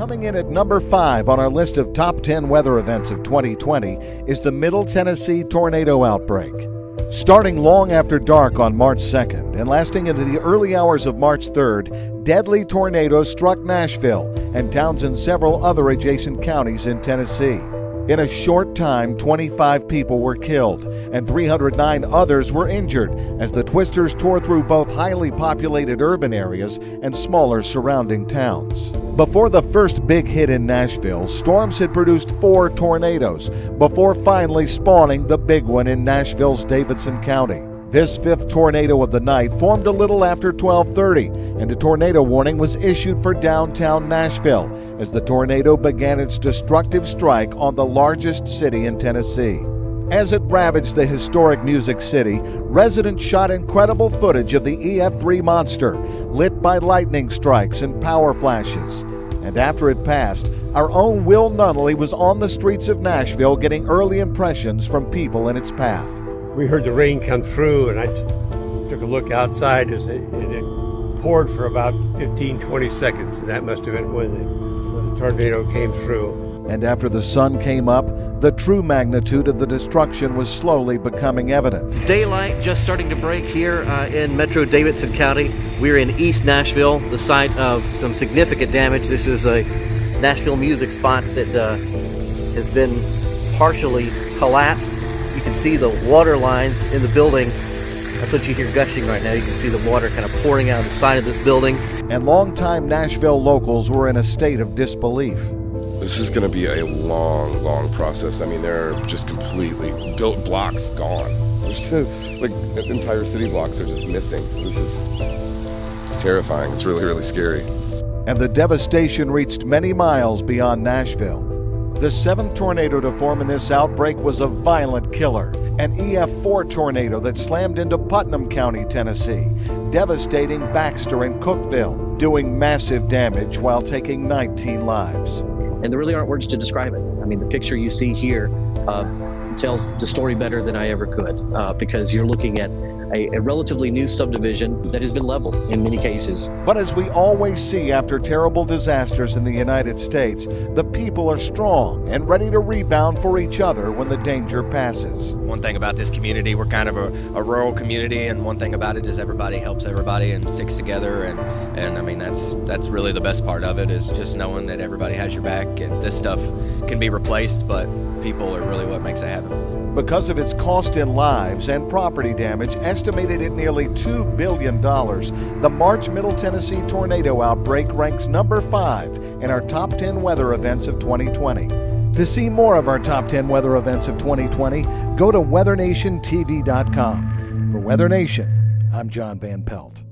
Coming in at number 5 on our list of top 10 weather events of 2020 is the Middle Tennessee tornado outbreak. Starting long after dark on March 2nd and lasting into the early hours of March 3rd, deadly tornadoes struck Nashville and towns in several other adjacent counties in Tennessee. In a short time, 25 people were killed and 309 others were injured as the twisters tore through both highly populated urban areas and smaller surrounding towns. Before the first big hit in Nashville, storms had produced 4 tornadoes before finally spawning the big one in Nashville's Davidson County. This 5th tornado of the night formed a little after 12:30, and a tornado warning was issued for downtown Nashville as the tornado began its destructive strike on the largest city in Tennessee. As it ravaged the historic Music City, residents shot incredible footage of the EF3 monster, lit by lightning strikes and power flashes. And after it passed, our own Will Nunnally was on the streets of Nashville getting early impressions from people in its path. We heard the rain come through, and I took a look outside as it poured for about 15-20 seconds, and that must have been when the tornado came through. And after the sun came up, the true magnitude of the destruction was slowly becoming evident. Daylight just starting to break here in Metro Davidson County. We're in East Nashville, the site of some significant damage. This is a Nashville music spot that has been partially collapsed. You can see the water lines in the building. That's what you hear gushing right now. You can see the water kind of pouring out of the side of this building. And longtime Nashville locals were in a state of disbelief. This is going to be a long, long process. I mean, they're just completely built blocks gone. There's like entire city blocks are just missing. It's terrifying. It's really, really scary. And the devastation reached many miles beyond Nashville. The 7th tornado to form in this outbreak was a violent killer, an EF4 tornado that slammed into Putnam County, Tennessee, devastating Baxter and Cookeville, doing massive damage while taking 19 lives. And there really aren't words to describe it. I mean, the picture you see here tells the story better than I ever could, because you're looking at a relatively new subdivision that has been leveled in many cases. But as we always see after terrible disasters in the United States, the people are strong and ready to rebound for each other when the danger passes. One thing about this community, we're kind of a rural community, and one thing about it is everybody helps everybody and sticks together, and I mean that's really the best part of it, is just knowing that everybody has your back. And this stuff can be replaced, but people are really what makes it happen. Because of its cost in lives and property damage, estimated at nearly $2 billion, the March Middle Tennessee tornado outbreak ranks number 5 in our top 10 weather events of 2020. To see more of our top 10 weather events of 2020, go to weathernationtv.com. For Weather Nation, I'm John Van Pelt.